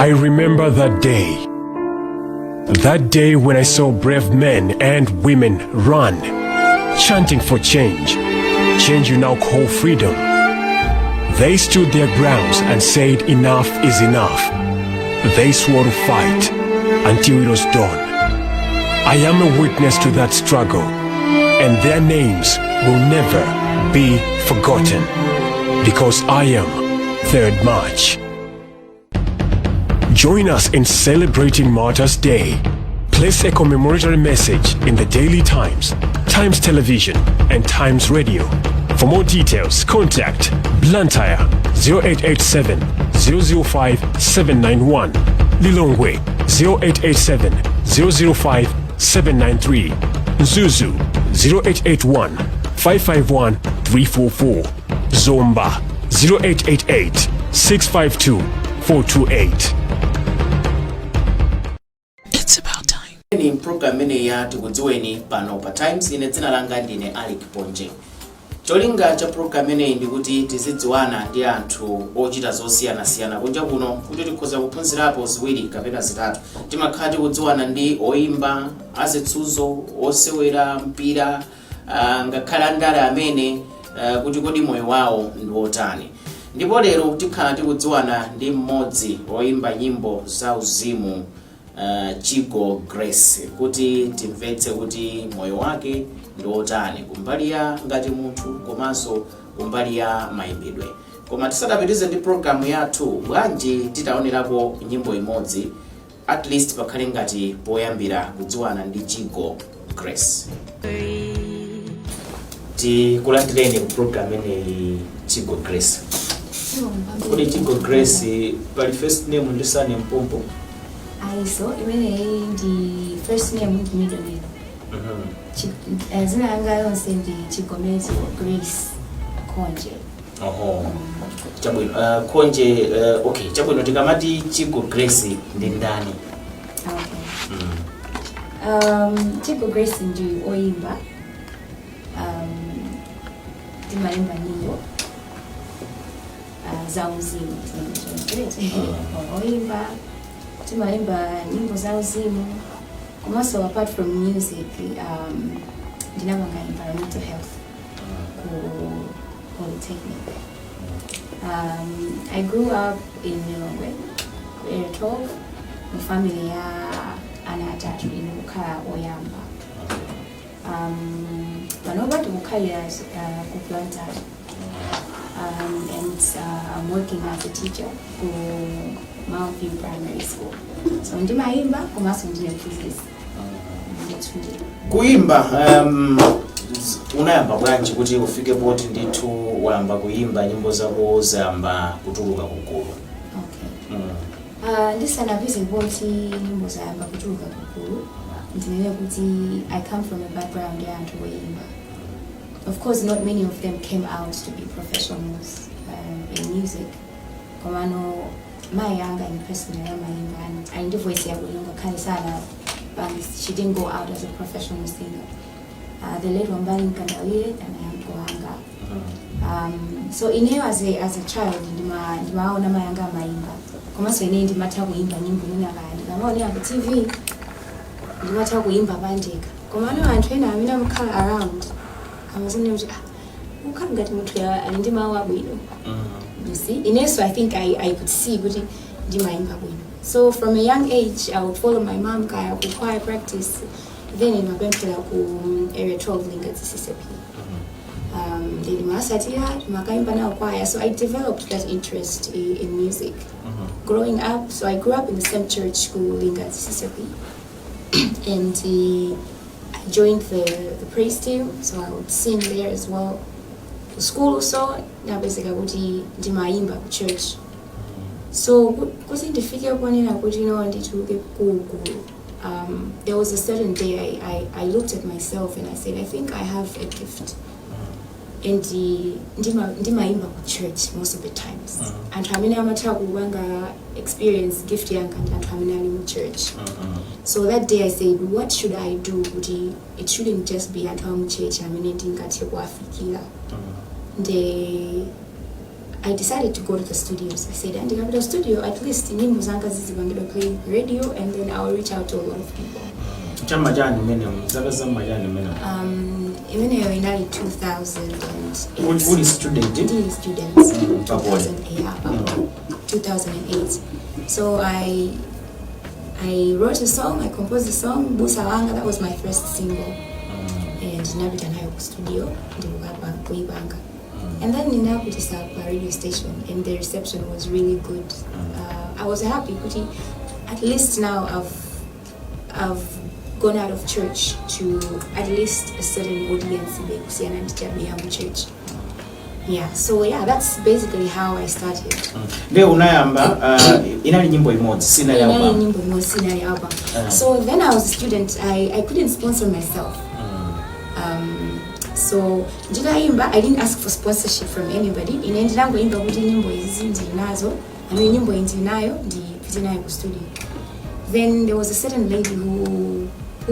I remember that day. That day when I saw brave men and women run, chanting for change. Change you now call freedom. They stood their grounds and said enough is enough. They swore to fight until it was done. I am a witness to that struggle, and their names will never be forgotten, because I am 3rd March. Join us in celebrating Martyrs' Day. Place a commemoratory message in the Daily Times, Times Television, and Times Radio. For more details, contact Blantyre 0887 005 791, Lilongwe 0887 005 793, Zuzu 0881 551 344, Zomba 0888 652 428. It's about time. Ni program ya Tikudziweni Pa Times ine dzina langa ndine Alik Ponje. Cholinga cha program ndi kuti tizidziwana ndi anthu ochita zosiyana-siyana kunja kuno kuti tikhoza kuphunzirapo ziwiri kapena zitatu. Timakhala tikudziwana ndi oimba, azitsuzo, osewera mpira, ngakhala ndale amene kuti kodi moyo wawo ndi wotani. Ndipo lero tikhala tikudziwana ndi mmodzi oimba nyimbo za uzimu, Chigo Grace, kuti timvetse kuti moyo wake ndi wotani kumbali ya ngati munthu komanso kumbali ya mayimbidwe. Koma tisadapitize ndi program yathu, bwanji titaonerapo nyimbo imodzi at least pakhale ngati poyambira kudziwana ndi Chigo Grace. Tikulandireni ku program ineyi Chigo Grace. Kodi Chigo Grace pali first name ndi surname mpompo? So even the first name with middle name. As I was saying, the Chikomezi Grace Kwagwanji. Kwagwanji, okay. Chabwino tikamati Chigo Grace ndi ndani? Chigo Grace ndi oimba. Timaimba nyimbo za uzimu. Oimba. Timaimba nyimbo za uzimu. Also, apart from music, ndinabanga environmental health polytechnic. I grew up in Lilongwe, area 12. My family ana atatu inuka oyamba. Banobatu mukaya kuplanta. And I'm working as a teacher for Malawi Primary School. So ndimaimba komanso ndinephysics. Kuimba unayamba bwanji kuti ufike poti ndithu wayamba kuimba nyimbo zako zamba kutuluka kukulu? Okay. Ndisanaphize poti nyimbo zamba kutuluka kukulu. Ndinene kuti I come from a background ya anthu oyimba. Of course, not many of them came out to be professionals in music. Komano my younger in personal and I did voice ya kulonga kanisana, but she didn't go out as a professional singer. The late one bani kandawile and I am goanga. So in here as a child, ndimaona mayanga maimba. Komanso ine ndimata kuimba nyimbo nyinakandi. Ndamaona ku TV. Ndimata kuimba bandika. Komano anthu ena amina mukhala around. I was in there. Who can't get much and you see, in this, I think I could see what so from a young age, I would follow my mom. I would require practice. Then in my area 12 linga Mississippi. So I developed that interest in music. Growing up, so I grew up in the same church school in Mississippi, and I joined the praise team, so I would sing there as well. The school also, now basically I would do my imba church. So because in the figure one I would to get cool. There was a certain day I looked at myself and I said, I think I have a gift. And my imba church most of the times. And I'm experience gift young and I'm in church. So that day I said, what should I do? It shouldn't just be at home church. I'm in I decided to go to the studios. I said, and if I go to the studio, at least nyimbo zanga zizi going to play radio, and then I'll reach out to a lot of people. Even in 2008. What is student? Students. 2008. So I wrote a song, I composed a song, Busa Wanga, that was my first single. And Nabita Nayo studio, and then in a radio station, and the reception was really good. I was happy, at least now I've gone out of church to at least a certain audience in church. Yeah, so yeah, that's basically how I started. So then I was a student, I couldn't sponsor myself. So I didn't ask for sponsorship from anybody. Then there was a certain lady who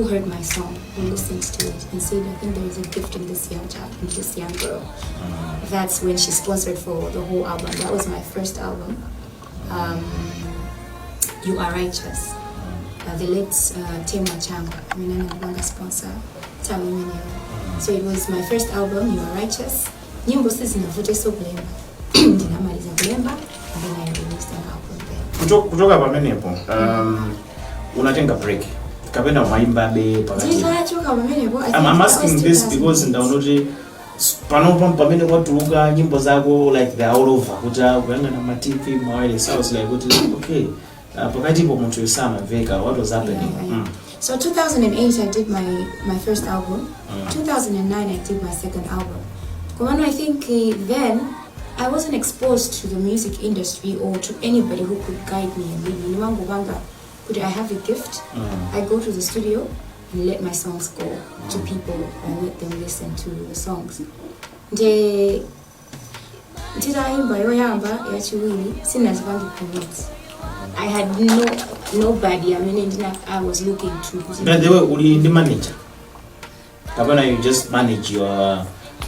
heard my song, who listened to it and said, I think there is a gift in this young child, in this young girl. That's when she sponsored for the whole album. That was my first album. You Are Righteous. The late Tema Changa, sponsor. So it was my first album, You Are Righteous. Nyimbo sisi navuta so kulemba. Ndinamaliza kulemba, and then I released an album there. Kutoka pamenepo, unatenga break. Kapenda maimba be pakati. I'm asking this because ndaonoti panopa pamene kwatuluka nyimbo zako like they are all over. Kuta kuyanga na ma TV mawele sounds like okay. Pakati po muntu yosama veka, what was happening? Yeah. So 2008 I did my first album. 2009 I did my second album. I think then I wasn't exposed to the music industry or to anybody who could guide me and lead me. Could I have a gift? I go to the studio and let my songs go to people and let them listen to the songs. I had nobody. I was looking to. By the way, the manager. Kabana, you just manage your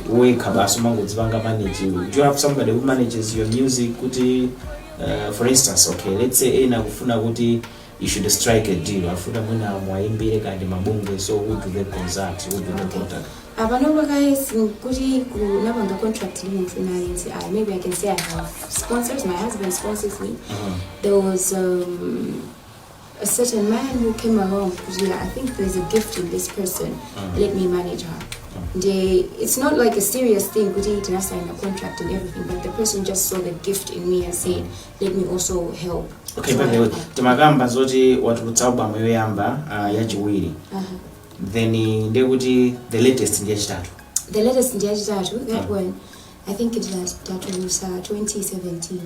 way. Manage you. Do you have somebody who manages your music? For instance, okay, let's say you should strike a deal. So who do the concert? Who do the contact? Contract. Maybe I can say I have sponsors. My husband sponsors me. There was a certain man who came along. I think there's a gift in this person. Let me manage her. It's not like a serious thing. We didn't sign a contract and everything, but the person just saw the gift in me and said, "Let me also help." Okay, but temagamba zote watu kutauba mweyamba yajiwiri. Then the latest in Yachitatu. The latest in Yachitatu, that one, I think it was 2017.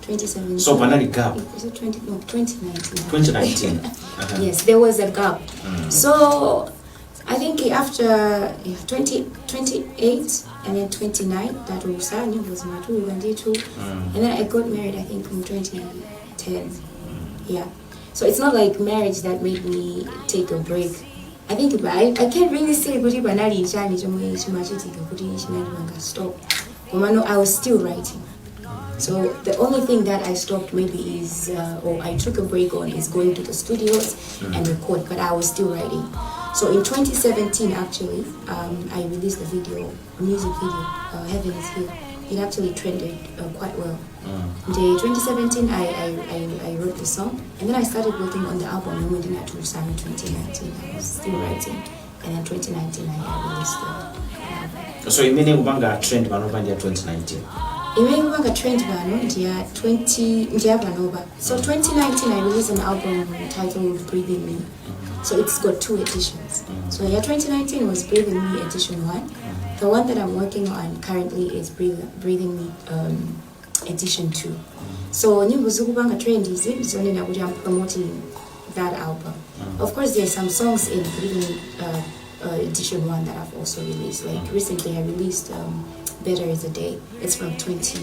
2017. So banana gap. Is it 2019? 2019. Yes, there was a gap. So I think after 28 and then 29, that was my 2 and then I got married, I think, in 2010. Yeah. So it's not like marriage that made me take a break. I think I can't really say stop. I was still writing. So the only thing that I stopped maybe is, or I took a break on, is going to the studios and record, but I was still writing. So in 2017, actually, I released a music video, Heaven is Here. It actually trended quite well. In 2017, I wrote the song, and then I started working on the album, and we didn't have to sign in 2019. I was still writing, and in 2019, I released the album. So you mean you trend in 2019? Imekuwa trend bano 20 So 2019 I released an album titled Breathing Me. So it's got 2 editions. So 2019 was Breathing Me edition 1. The one that I'm working on currently is Breathing Me edition 2. So nyimbo zikubanga trend is only now I'm promoting that album. Of course there's some songs in Breathing Me edition 1 that I've also released. Like recently I released Better is a Day. It's from edition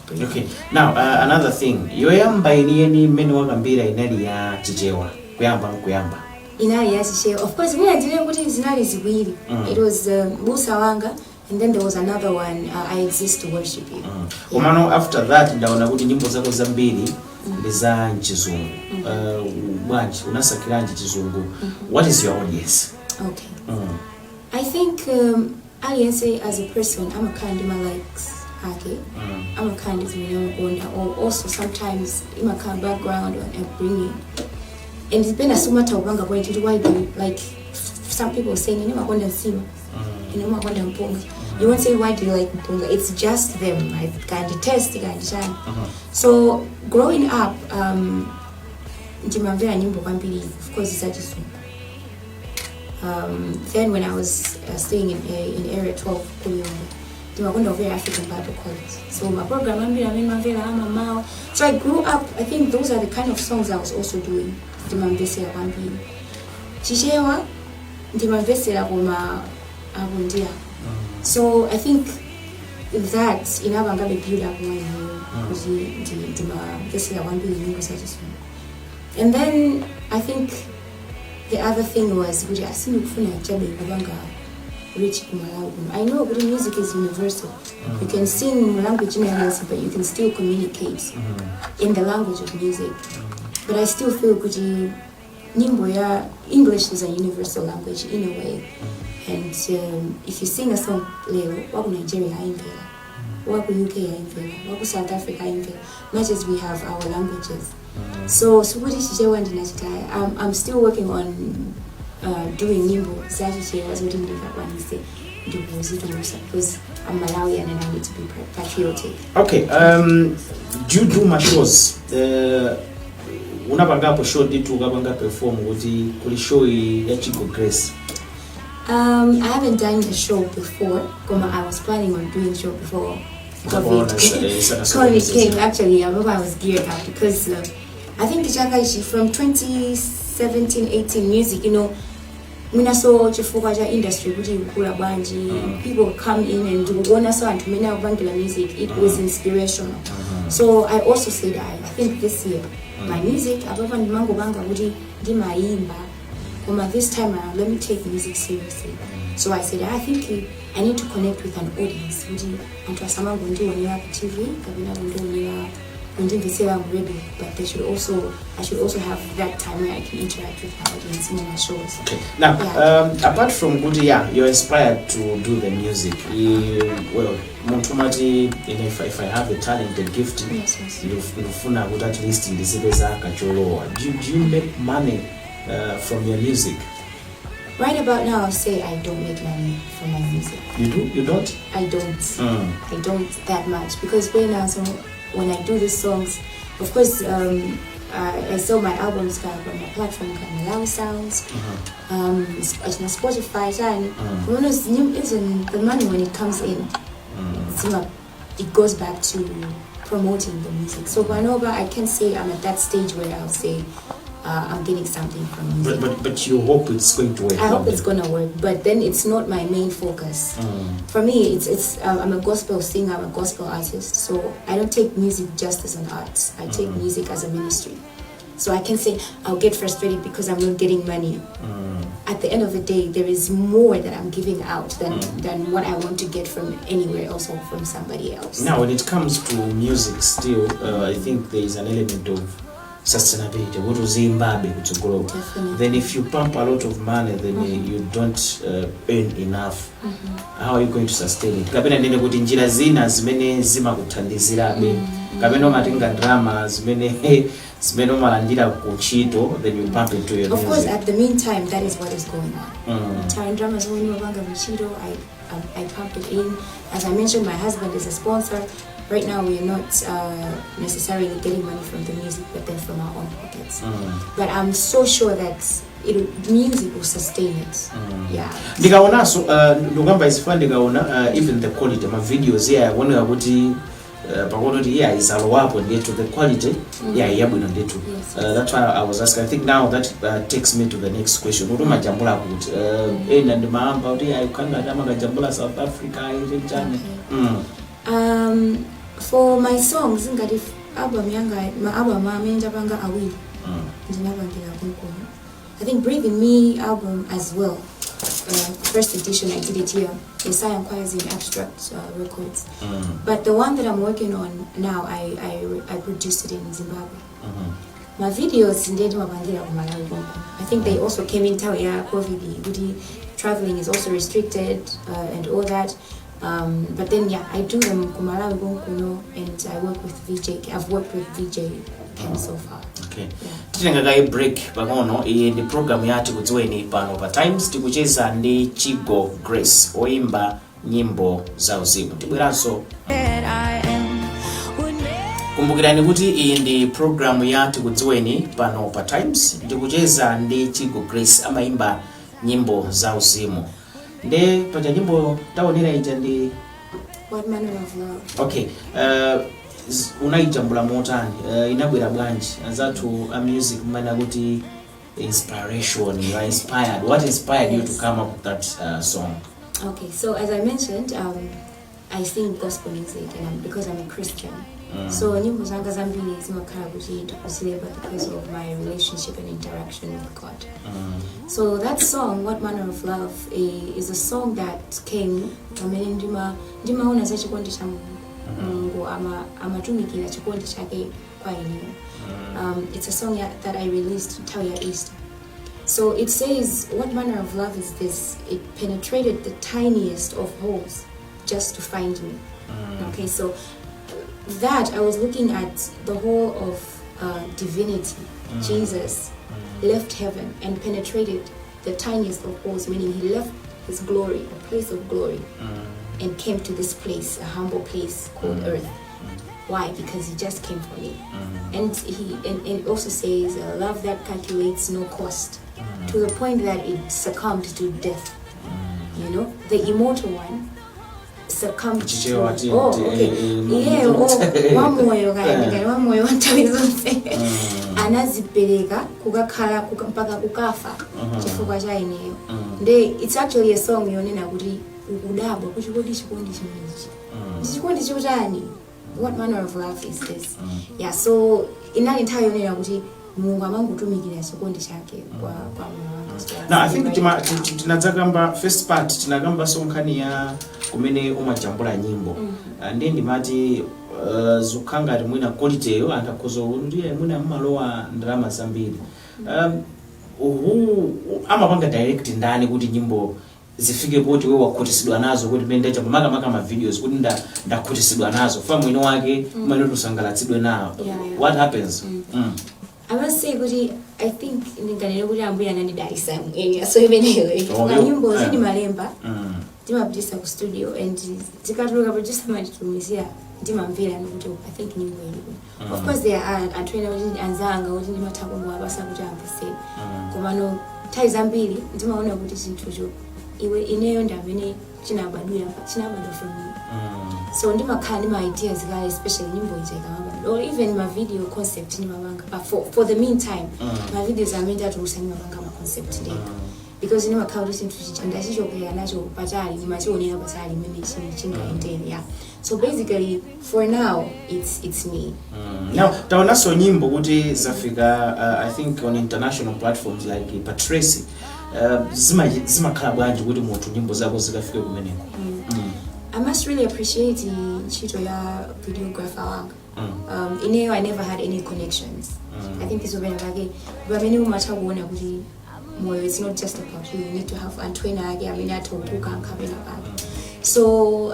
1. Okay. Now another thing. Yoyamba ini menu wakambira inali ya chichewa. Kuyamba. Inali ya chichewa. Of course, we didn't put in zinali ziwili. It was Busa Wanga And then there was another one, I Exist to Worship You. Umano after that ndaona kuti nyimbo zako zambiri ndiza nchizungu. Bwanji unasakiranje chizungu. What is your audience? Okay. I think Aliense as a person, I'm a kind of likes okay. I'm a kind of or also sometimes in my kind of background and bringing. And it's been a so much of going to why do like some people saying you know I want to sing. You know I want to mpunga. You won't say why do you like mpunga? It's just them. I kind of test kind of shine. So growing up, Jimavera nyimbo kwambiri, of course it's just then when I was staying in area 12 I went to very African Bible College. So my program so I grew up, I think those are the kind of songs I was also doing. So I think that in our build up and then I think the other thing was I know that music is universal. You can sing language in a but you can still communicate in the language of music. But I still feel good English is a universal language in a way. And if you sing a song, what Nigeria what UK what South Africa much as we have our languages. So I'm still working on doing Nimbo. Zaji was what when he said because I'm Malawian and I need to be patriotic. Okay, do you do my shows? Unapanga show ditu ukapanga perform kuti kuli show ya Chico Grace. I haven't done a show before. I was planning on doing a show before COVID came. Actually, I remember I was geared up because I think the Chaka from 2017-18 music, you know, when I saw the industry, people come in and do music. It was inspirational. So I also said I think this year my music, this time around, let me take music seriously. So I said, I think I need to connect with an audience. But I should also have that time where I can interact with my audience in my shows. Okay. Now, apart from good, you're inspired to do the music. If I have the talent, the gift, you'll at least in the do you make money from your music? Right about now, I'll say I don't make money from my music. You do? You don't? I don't. I don't that much because when I do these songs, of course, I sell my albums on my platform, Malawi Sounds, Spotify, and the money when it comes in, it goes back to promoting the music. So whenever I can say I'm at that stage where I'll say I'm getting something from music. But you hope it's going to work. I hope it's going to work, but then it's not my main focus. For me, it's I'm a gospel singer, I'm a gospel artist, so I don't take music just as an art. I take music as a ministry. So I can say I'll get frustrated because I'm not getting money. At the end of the day, there is more that I'm giving out than what I want to get from anywhere else or from somebody else. Now, when it comes to music, still, I think there is an element of sustainability. What was Zimbabwe to grow? Definitely. Then if you pump a lot of money, then you don't earn enough. How are you going to sustain it? Kapena ndine kuti njira zina zimene zimakuthandizirabe. Kapena matenga drama zimene malandira kuchito, then you pump into your music. Of course, at the meantime, that is what is going on. Time dramas when you wanga kuchito, I pump it in. As I mentioned, my husband is a sponsor. Right now, we are not necessarily getting money from the music, but then from our own pockets. But I'm so sure that music will sustain it. Yeah. Ndikaona so ndugamba isifandi ndikaona even the quality my videos here wona kuti pakoti is alowapo to the quality yabwino ndetu. That's why I was asking. I think now that takes me to the next question. Uto majambula kuti ena ndimamba kuti ayikanga tamagajambula South Africa ile chane. For my songs, if album yanga, my album njapanga awili. I think Breathing Me album as well. first edition, I did it here. The Science Choirs in Abstract Records. But the one that I'm working on now, I produced it in Zimbabwe. My videos in Malawi. I think they also came in town, yeah, COVID. Traveling is also restricted and all that. But then, yeah, I do them in Malawi, and I work with VJ. I've worked with VJ Ken so far. Okay. Titenga break pang'ono the program ya Tikudziweni Pa Times tikucheza ndi Chigo Grace oimba nyimbo za uzimu. Tibweranso. Kumbukirani kuti iyi ndi program ya Tikudziweni Pa Times tikucheza ndi Chigo Grace amaimba nyimbo za uzimu. Nde paja nyimbo taonera ija ndi What Manner of Love. Okay. Unaijambula motani inabwera bwanji anzathu music mana kuti inspiration, you are inspired. What inspired you to come up with that song? Okay, so as I mentioned, I sing gospel music, and because I'm a Christian. So nyimbo zanga zambiri zimakhala kuti ndikuzilemba because of my relationship and interaction with God. So that song, What Manner of Love, is a song that came pamene ndimaona za chikondi cha Mungu amatumikira chikondi chake kwa ine. It's a song that I released nthawi ya Easter. So it says, what manner of love is this? It penetrated the tiniest of holes just to find me. Okay, so that I was looking at the whole of divinity. Jesus left heaven and penetrated the tiniest of holes, meaning he left his glory, a place of glory, and came to this place, a humble place called earth. Why? Because he just came for me. And it also says a love that calculates no cost, to the point that it succumbed to death. You know, the immortal one succumbed to anazipereka kukakhala mpaka kukafa chifukwa cha ineyo. It's actually a song yonena kuti ukudabwa kuti kodi chikondi chimenechi chikondi chotani. What manner of love is this? Yeah, so inali nthawi yonena kuti Mungu amangutumikira chikondi chake kwa Mungu. Now I think tinadzakamba first part tinakamba Nkhani ya kumene umajambula nyimbo. Ndiye ndimati zukhanga ati mwina quality yo antakhoza ndiye mwina malowa ndalama zambiri. Amapanga direct ndani kuti nyimbo zifike poti wewe wakhutisidwa nazo kuti mende cha maka ma videos kuti ndakhutisidwa nazo fa mwino wake mwino tusangalatsidwe nawo. What happens? I must say kuti I think ndinganene kuti ambuya ananidalisa area so imeneyo nyimbo zindi malemba ndimapitisa ku studio and tikatuluka producer matitumizira ndimamvera kuti I think nyimbo ili. Of course there are trainer kuti anzanga kuti ndimathakumwa basa kuti ampese komano nthawi zambiri ndimaona kuti chinthucho iwe ineyo ndamene chinabadwa from me. So ndimakhala ndima ideas guys, especially nyimbo ijaika or even my video concept ndimabanga. But for the meantime my videos are meant to usani mabanga ma concept ndeka because ndimakhala kuti chinthu chichanda chichokera nacho patali ndimachionera patali mene chingaendele. Yeah, so basically for now it's me. Now taona so nyimbo kuti zafika I think on international platforms like Patrice zimakhala bwanji kuti munthu nyimbo zako zikafike kumeneko. I must really appreciate ntchito ya videographer wanga. Ineyo I never had any connections. I think this is when pamene umatha kuona kuti moyo it's not just about you need to have antwena ake amene ataukuka nkapena pake. So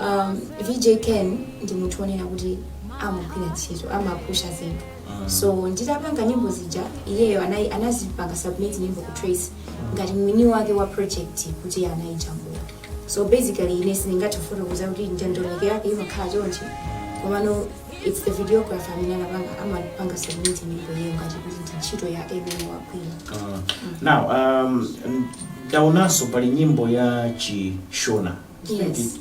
VJ Ken ndi munthu onena kuti amagwira ntchito amapusha zinthu. So nditapanga nyimbo zija iyeyo anazipanga submit nyimbo ku Trace ngati mwini wake wa project kuti anaijambula. So basically inesi ningatofuta kuza kuti njandoleke yake imakhala chonchi komano it's the videographer amene amapanga submit nyimbo yeyo ngati kuti ndi ntchito yake imene wakwira. Now taonanso pali nyimbo ya Chishona. Yes.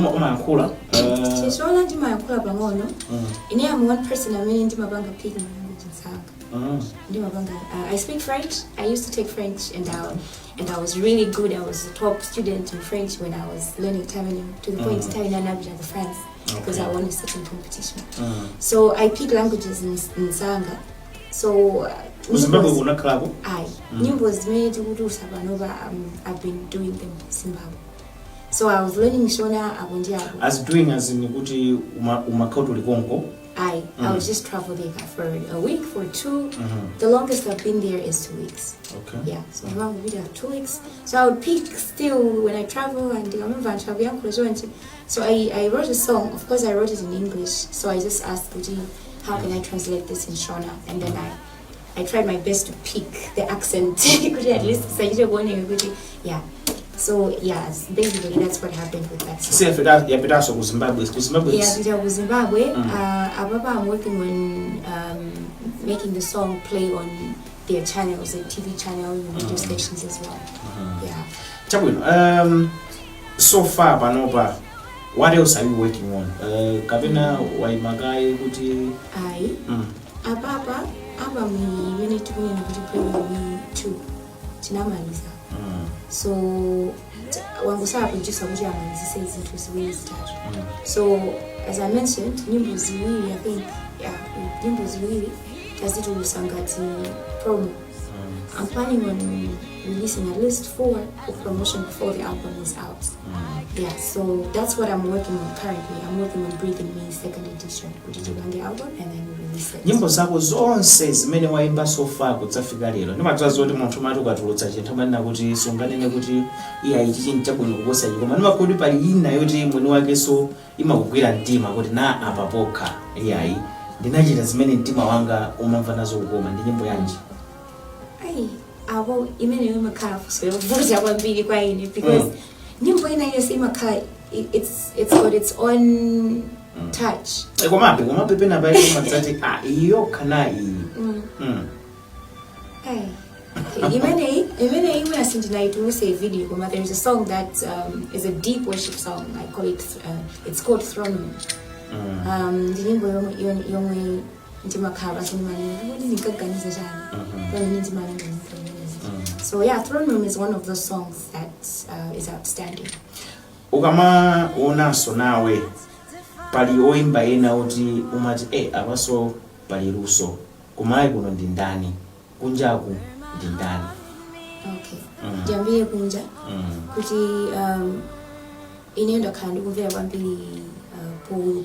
umayankhula Chishola ndimayankhula pang'ono. Ine I'm one person amene ndimapanga pig language msanga. I speak French. I used to take French and I was really good. I was a top student in French when I was learning Italian, to the point Italian and Abidjan the France, because I won a certain competition. So I pick languages in Sanga. So Zimbabwe una club? Nyimbo zimene tikutusa panova I've been doing them in Zimbabwe. So I was learning Shona abundiago. As doing as in kuti umakautu likongo? I would just travel there for a week, for 2. The longest I've been there is 2 weeks. Okay. Yeah, so around the video 2 weeks. So I would pick still when I travel, and I remember so I wrote a song. Of course, I wrote it in English. So I just asked Guji, how can I translate this in Shona? And then I tried my best to pick the accent. At least yeah. So yes, basically that's what happened with that song. See, Zimbabwe. Yeah, Zimbabwe. I'm working on making the song play on their channels, the TV channel, radio stations as well. Yeah. Chabwino, so far, Panopa, what else are you working on? Kabina, Waimagai, Kuti? Ababa, we need to play with me too. Tinamaliza. So wangusa producer kuti amalizise izinto ziwiri zitatu. So as I mentioned, nyimbo ziwiri, I think, nyimbo ziwiri tazitulusa ngati promo. I'm planning on releasing at least 4 for promotion before the album is out. Yeah, so that's what I'm working on currently. I'm working on Breathing Me 2nd edition, which is on the album, and then we release it. Nyimbo zako zonse zimene waimba so far kutsafika lero. Ndimatwaza kuti munthu mati ukatulutsa chinthu manena kuti sunganene kuti iya ichi chintu chabwino kuposa ichi. Koma ndimakodi pali ina yoti mwini wake so imakugwira mtima kuti na apa pokha iyayi ndinachita zimene mtima wanga umamva nazo kukoma ndi nyimbo yanji. Imene imakhala so yovuza kwambiri kwa ine because nyimbo ina yose imakhala it's got its own touch. Komabe pena bayi matsati iyo kana iyi. Imene imwe sindinaituluse a video koma there is a song that is a deep worship song. I call it it's called Throne Room. The nyimbo yomwe ndimakhala sinimani ndikaganiza jana. So yeah, Throne Room is one of those songs that is outstanding. Ukama onaso nawe pali oimba ena oti umati abaso pali luso kumayi kuno ndi ndani kunjaku ndi ndani. Okay. Jambie kunja kuti inenda kandi kumvera kwambiri Paulo.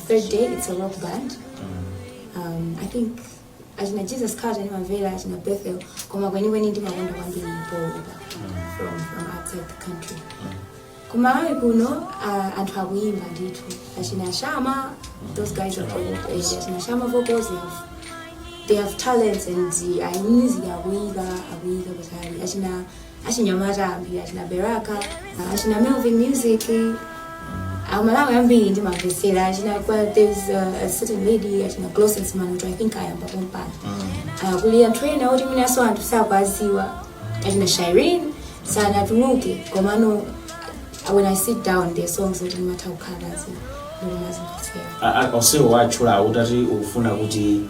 Third Day, it's a rock band. I think Ajina Jesus Carter ni mavela Ajina Bethel kuma when ndi makonda kwambiri Paulo from outside the country. Kuma kuno anthu akuimba ndithu Ajina Shama, those guys are called Ajina Shama vocals. They have talents and music akuiga batali Ajina Nyamata ambi Ajina Beraka Ajina Melvin Music. Malawi ambiri ndi mavesera Ajina kwa there's a certain lady Ajina Glosses man which I think I am papompana. Kulia trainer oti mina so anthu sakwaziwa Ajina Shireen sana tuluke komano when I sit down their songs oti matakhala also wachula utati ufuna kuti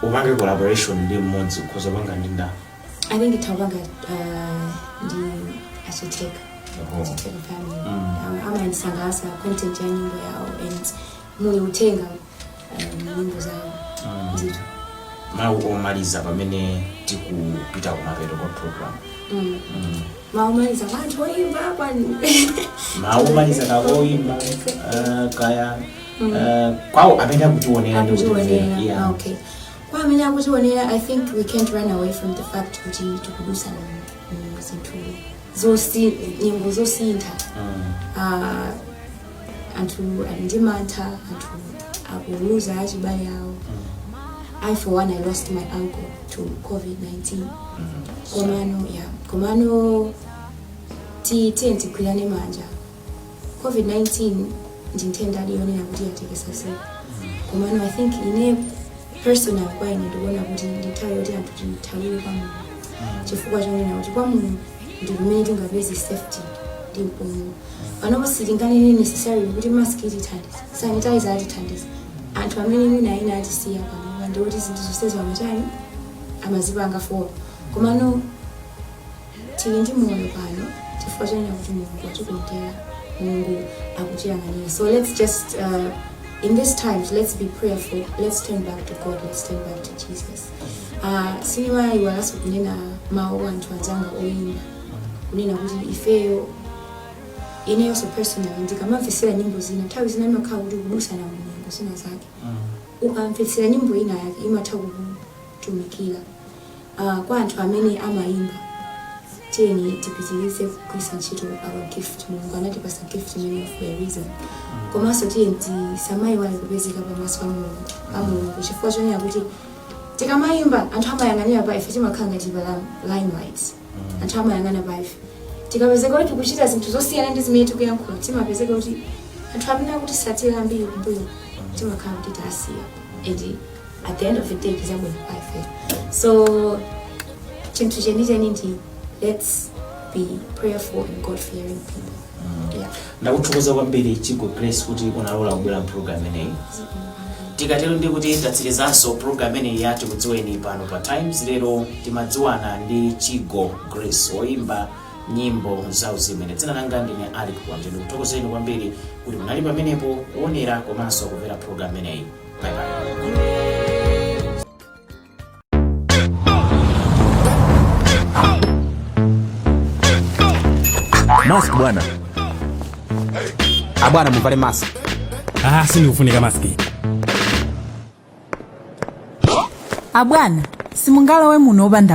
upange collaboration ndi mmodzi because panga ndinda. I think itawanga ndi architect family. Ama nsangasa content ya nyimbo yao and muli utenga nyimbo zao ndito. Omaliza pamene tikupita kumapeto kwa program. Maumaliza watu waimba kwani. Maumaliza kawoimba kaya kwao amene akutionera ndi kuti. Yeah. Okay. Kwa amene akutionera I think we can't run away from the fact kuti tikudusa zinthu nyimbo zosintha. Anthu andimantha anthu akuluza achibale yawo. I for one I lost my uncle to COVID-19. Komano tenti kwilane manja. COVID-19 ndintenda liyonera kuti yatekesa se. Komano I think ine personal kwa ine ndikuona kuti nditayo kuti anthu titawire kwa Mungu. Chifukwa chonena kuti kwa Mungu ndi kumene tingapeze safety ndimpumu panopo sitinganene necessary kuti mask itithandiza sanitizer atithandiza anthu amene mwina ina atisiya panopa ndikuti zinthu zonsezo amatani amazipanga folo komano tili ndi moyo pano chifukwa chanena kuti mulungu atikondera mulungu akutiyang'anira so let's just in these times let's be prayerful, let's turn back to God, let's turn back to Jesus. Siniwa iwalaso kunena mawu anthu anzanga oyimba kunena kuti ifeyo ineyo so personally ndikamamvetsera nyimbo zina nthawi zina imakhala kuti kubusa na mulungu zina zake ukamvetsera nyimbo ina yake imatha kukutumikira kwa anthu amene amayimba tiyeni tipitirize kugwiritsa ntchito our gift mulungu anatipasa gift imene for a reason komanso tiyeni tisamayiwale kupezeka pamaso pa mulungu chifukwa chonena kuti tikamayimba anthu amayang'anira pa ife timakhala ngati pa limelight anthu amayang'ana pa ife tikapezeka kuti tikuchita zinthu zosiyana ndi zimene tikuyankhula timapezeka kuti anthu amene akuti satira ambiri kumbuyo timakhala kuti tasiya and at the end of the day tizabwera pa ife so chinthu chenicheni ndi let's be prayerful and God-fearing people. Ndakuthokoza kwambiri Chigo Grace kuti unalola kubwera program imeneyi. Tikatero ndi kuti tatsirizanso program imeneyi ya Tikudziweni pano pa Times lero timadziwana ndi Chigo Grace oyimba nyimbo za uzimene dzina langa ndine Ali Kwagwanji ndikuthokozeni kwambiri kuti munali pamenepo kuonera komanso kumvera program imeneyi. Bye bye. Mask bwana. Bwana mvale mask. Sinifunika maski. Bwana, simungalo we muno obanda